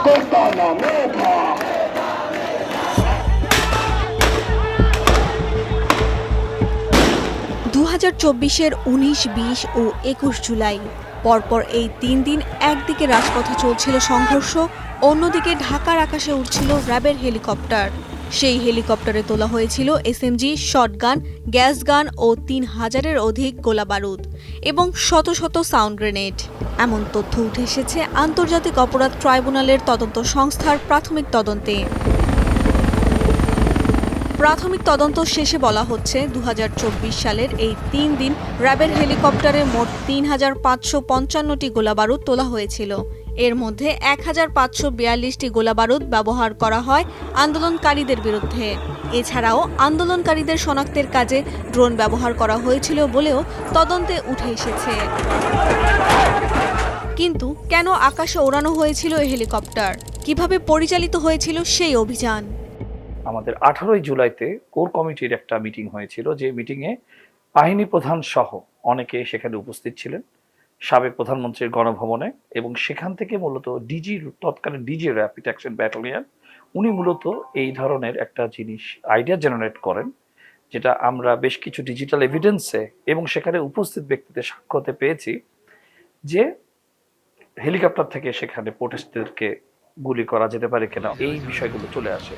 কোটানা মেধা 2024-এর 19, 20 ও 21 জুলাই পরপর এই 3 দিন একদিকে রাজপথে চলছিল সংঘর্ষ, অন্যদিকে ঢাকার আকাশে উঠছিল র্যাবের হেলিকপ্টার। সেই হেলিকপ্টারে তোলা হয়েছিল এসএমজি, শটগান, গ্যাস গান ও 3000-এর অধিক গোলাবারুদ এবং শত শত সাউন্ড গ্রেনেড। এমন তথ্য উঠে এসেছে আন্তর্জাতিক অপরাধ ট্রাইব্যুনালের তদন্ত সংস্থার প্রাথমিক তদন্তে। প্রাথমিক তদন্ত শেষে বলা হচ্ছে 2024 সালের এই 3 দিন র্যাবের হেলিকপ্টারে মোট 3555টি গোলাবারুদ তোলা হয়েছিল। এর মধ্যে 1542টি গোলাবারুদ ব্যবহার করা হয় আন্দোলনকারীদের বিরুদ্ধে। এছাড়াও আন্দোলনকারীদের শনাক্তের কাজে ড্রোন ব্যবহার করা হয়েছিল বলেও তদন্তে উঠে এসেছে। কিন্তু কেন আকাশে ওড়ানো হয়েছিল এই হেলিকপ্টার? কিভাবে পরিচালিত হয়েছিল সেই অভিযান? আমাদের 18 জুলাইতে কোর কমিটির একটা মিটিং হয়েছিল, যে মিটিংয়ে বাহিনী প্রধান সহ অনেকে সেখানে উপস্থিত ছিলেন, সাবেক প্রধানমন্ত্রীর গণভবনে, এবং সেখান থেকে মূলত তৎকালীন ডিজি র্যাপিড অ্যাকশন ব্যাটালিয়ন উনি মূলত এই ধরনের একটা জিনিস আইডিয়া জেনারেট করেন, যেটা আমরা বেশ কিছু ডিজিটাল এভিডেন্সে এবং সেখানে উপস্থিত ব্যক্তিদের সাক্ষ্যতে পেয়েছি, যে হেলিকপ্টার থেকে সেখানে প্রোটেস্টদেরকে গুলি করা যেতে পারে কিনা, এই বিষয়গুলো চলে আসে।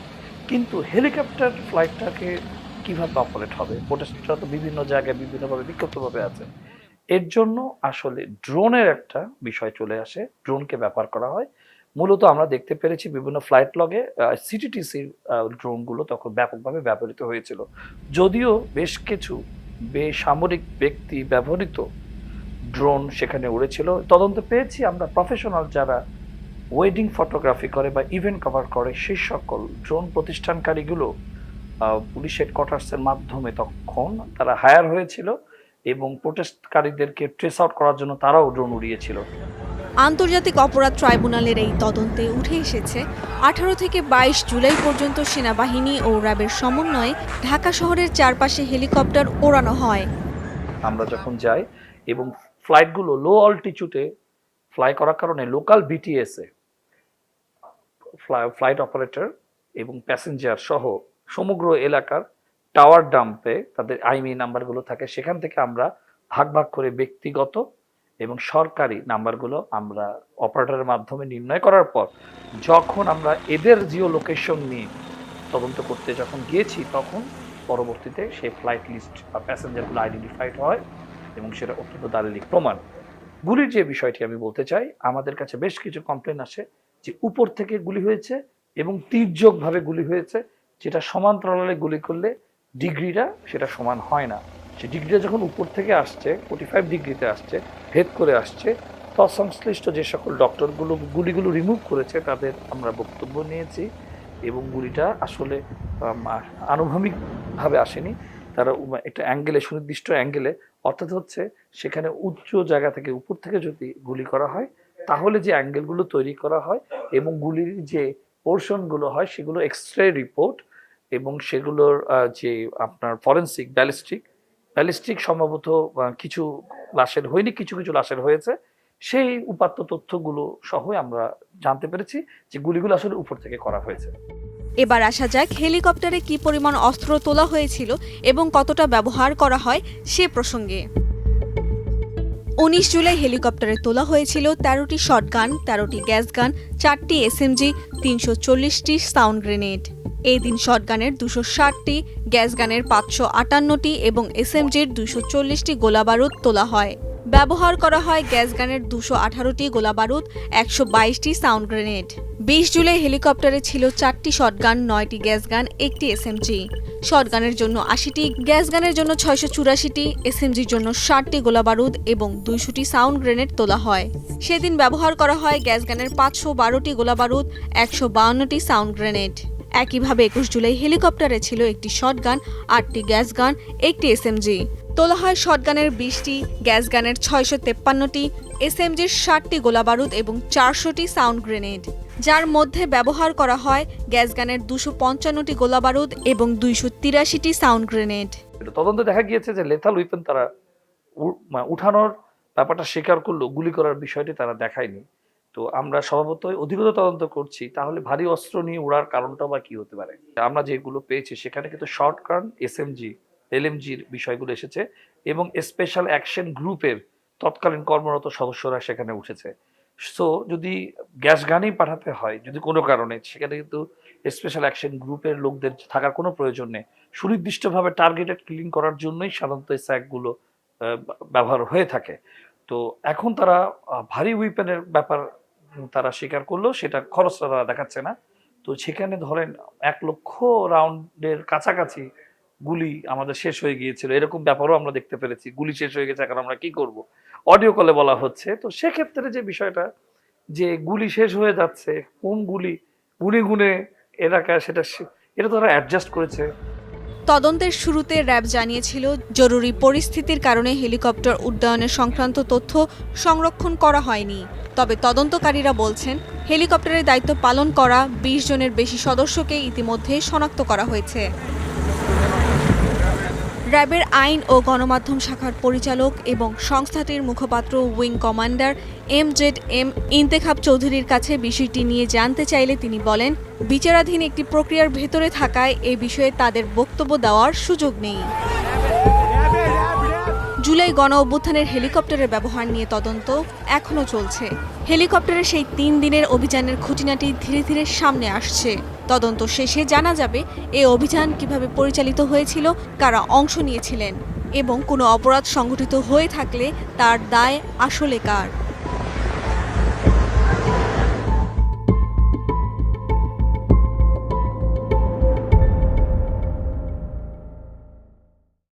কিন্তু হেলিকপ্টার ফ্লাইটটাকে কিভাবে অপারেট হবে? প্রোটেস্টরা তো বিভিন্ন জায়গায় বিভিন্নভাবে বিক্ষিপ্তভাবে আছে, এর জন্য আসলে ড্রোনের একটা বিষয় চলে আসে, ড্রোনকে ব্যবহার করা হয়। মূলত আমরা দেখতে পেরেছি বিভিন্ন ফ্লাইট লগে সিটিটিসির ড্রোনগুলো তখন ব্যাপকভাবে ব্যবহৃত হয়েছিল, যদিও বেশ কিছু বেসামরিক ব্যক্তি ব্যবহৃত ড্রোন সেখানে উড়েছিল। তদন্তে পেয়েছি আমরা প্রফেশনাল যারা ওয়েডিং ফটোগ্রাফি করে বা ইভেন্ট কভার করে সেই সকল ড্রোন প্রতিষ্ঠানকারীগুলো পুলিশ হেডকোয়ার্টার্সের মাধ্যমে তখন তারা হায়ার হয়েছিল এবং প্রোটেস্টকারীদেরকে ট্রেস আউট করার জন্য তারাও ড্রোন উড়িয়েছিল। আন্তর্জাতিক অপরাধ ট্রাইব্যুনালের এই তদন্তে উঠে এসেছে 18 থেকে 22 জুলাই পর্যন্ত সেনাবাহিনী ও র্যাবের সমন্বয়ে ঢাকা শহরের চারপাশে হেলিকপ্টার ওড়ানো হয়। আমরা যখন যাই এবং ফ্লাইটগুলো লো অল্টিটিউডে ফ্লাই করার কারণে লোকাল বিটিএসে ফ্লাইট অপারেটর এবং প্যাসেঞ্জার সহ সমগ্র এলাকার টাওয়ার ডাম্পে তাদের আইএমই নাম্বারগুলো থাকে, সেখান থেকে আমরা ভাগ ভাগ করে ব্যক্তিগত এবং সরকারি নাম্বারগুলো আমরা অপারেটরের মাধ্যমে নির্ণয় করার পর যখন আমরা এদের জিও লোকেশন নিয়ে তদন্ত করতে যখন গিয়েছি, তখন পরবর্তীতে সেই ফ্লাইট লিস্ট বা প্যাসেঞ্জারগুলো আইডেন্টিফাইড হয় এবং সেটা অত্যন্ত দালিলিক প্রমাণ। গুলির যে বিষয়টি আমি বলতে চাই, আমাদের কাছে বেশ কিছু কমপ্লেন আসে যে উপর থেকে গুলি হয়েছে এবং তীর্যকভাবে গুলি হয়েছে, যেটা সমান্তরালে গুলি করলে ডিগ্রিটা সেটা সমান হয় না। সে ডিগ্রিটা যখন উপর থেকে আসছে 45 ডিগ্রিতে আসছে, ভেদ করে আসছে, তৎসংশ্লিষ্ট যে সকল ডক্টরগুলো গুলিগুলো রিমুভ করেছে তাদের আমরা বক্তব্য নিয়েছি এবং গুলিটা আসলে আনুভূমিকভাবে আসেনি, তারা একটা অ্যাঙ্গেলে, সুনির্দিষ্ট অ্যাঙ্গেলে, অর্থাৎ হচ্ছে সেখানে উচ্চ জায়গা থেকে উপর থেকে যদি গুলি করা হয় তাহলে যে অ্যাঙ্গেলগুলো তৈরি করা হয় এবং গুলির যে পোর্শনগুলো হয় সেগুলো এক্সরে রিপোর্ট এবং সেগুলোর যে আপনার ফরেন্সিক ব্যালিস্টিক সম্ভবত কিছু লাশের হয়নি, কিছু কিছু লাশের হয়েছে, সেই উপাত্ত তথ্যগুলো সহ আমরা জানতে পেরেছি যে গুলিগুলো আসলে উপর থেকে করা হয়েছে। এবার আসা যাক হেলিকপ্টারে কি পরিমাণ অস্ত্র তোলা হয়েছিল এবং কতটা ব্যবহার করা হয় সে প্রসঙ্গে। 19 জুলাই হেলিকপ্টারে তোলা হয়েছিল 13টি শটগান, 13টি গ্যাস গান, 4টি এসএমজি, 340টি সাউন্ড গ্রেনেড। এই দিন শটগানের 260টি, গ্যাস গানের 558টি এবং এসএমজির 240টি গোলাবারুদ তোলা হয়। ব্যবহার করা হয় গ্যাস গানের 218টি গোলাবারুদ, 122টি সাউন্ড গ্রেনেড। 20 জুলাই হেলিকপ্টারে ছিল 4টি শটগান, 9টি গ্যাস গান, 1টি এসএমজি। শটগানের জন্য 80টি, গ্যাস গানের জন্য 684টি, এসএমজির জন্য 60টি গোলাবারুদ এবং 200টি সাউন্ড গ্রেনেড তোলা হয়। সেদিন ব্যবহার করা হয় গ্যাস গানের 512টি গোলাবারুদ, 152টি সাউন্ড গ্রেনেড। একইভাবে 21 জুলাই হেলিকপ্টারে ছিল একটি শটগান, 8টি গ্যাস গান, 1টি এসএমজি। তোলা হয় শটগানের 20টি, গ্যাস গানের 653টি, এসএমজির 60টি গোলাবারুদ এবং 400টি সাউন্ড গ্রেনেড, যার মধ্যে ব্যবহার করা হয় গ্যাস গানের 255টি গোলাবারুদ এবং 283টি সাউন্ড গ্রেনেড। তদন্তে দেখা গিয়েছে যে লেথাল উইপেন তারা উঠানোর ব্যাপারটা স্বীকার করলো, গুলি করার বিষয়টি তারা দেখায়নি। তো আমরা স্বভাবতই অধিকতর তদন্ত করছি, তাহলে ভারী অস্ত্র নিয়ে উড়ার কারণটা বা কি হতে পারে? আমরা যেগুলো পেয়েছি সেখানে কিন্তু শর্ট গান, এসএমজি, এলএমজির বিষয়গুলো এসেছে এবং স্পেশাল অ্যাকশন গ্রুপের তৎকালীন কর্মরত সদস্যরা সেখানে উঠেছে। সো যদি গ্যাস গানই পাঠাতে হয় যদি কোনো কারণে, সেখানে কিন্তু স্পেশাল অ্যাকশন গ্রুপের লোকদের থাকার কোনো প্রয়োজন নেই। সুনির্দিষ্টভাবে টার্গেটেড কিলিং করার জন্যই সাধারণত এই স্যাকগুলো ব্যবহার হয়ে থাকে। তো এখন তারা ভারী উইপেনের ব্যাপার তারা স্বীকার করলেও সেটা খরচটা তারা দেখাচ্ছে না। তো সেখানে ধরেন ১,০০,০০০ রাউন্ডের কাছাকাছি গুলি আমাদের শেষ হয়ে গিয়েছিল। এরকম ব্যাপারও আমরা দেখতে পেরেছি। গুলি শেষ হয়ে গেছে, এখন আমরা কি করব? অডিও কলে বলা হচ্ছে। তো সেক্ষেত্রে যে বিষয়টা যে গুলি শেষ হয়ে যাচ্ছে, কোন গুলি গুনে, গুনে এলাকায় এটা তো তারা অ্যাডজাস্ট করেছে। তদন্তের শুরুতে র্যাব জানিয়েছিল জরুরি পরিস্থিতির কারণে হেলিকপ্টার উড্ডয়নের সংক্রান্ত তথ্য সংরক্ষণ করা হয়নি। তবে তদন্তকারীরা বলছেন হেলিকপ্টারের দায়িত্ব পালন করা ২০ জনের বেশি সদস্যকে ইতিমধ্যে শনাক্ত করা হয়েছে। র্যাবের আইন ও গণমাধ্যম শাখার পরিচালক এবং সংস্থাটির মুখপাত্র উইং কমান্ডার এম ইন্তেখাব চৌধুরীর কাছে বিষয়টি নিয়ে জানতে চাইলে তিনি বলেন, বিচারাধীন একটি প্রক্রিয়ার ভেতরে থাকায় এ বিষয়ে তাদের বক্তব্য দেওয়ার সুযোগ নেই। জুলাই গণ অভ্যুত্থানের হেলিকপ্টারের ব্যবহার নিয়ে তদন্ত এখনও চলছে। হেলিকপ্টারের সেই ৩ দিনের অভিযানের খুঁটিনাটি ধীরে ধীরে সামনে আসছে। তদন্ত শেষে জানা যাবে এই অভিযান কিভাবে পরিচালিত হয়েছিল, কারা অংশ নিয়েছিলেন এবং কোনো অপরাধ সংঘটিত হয়ে থাকলে তার দায় আসলে কার।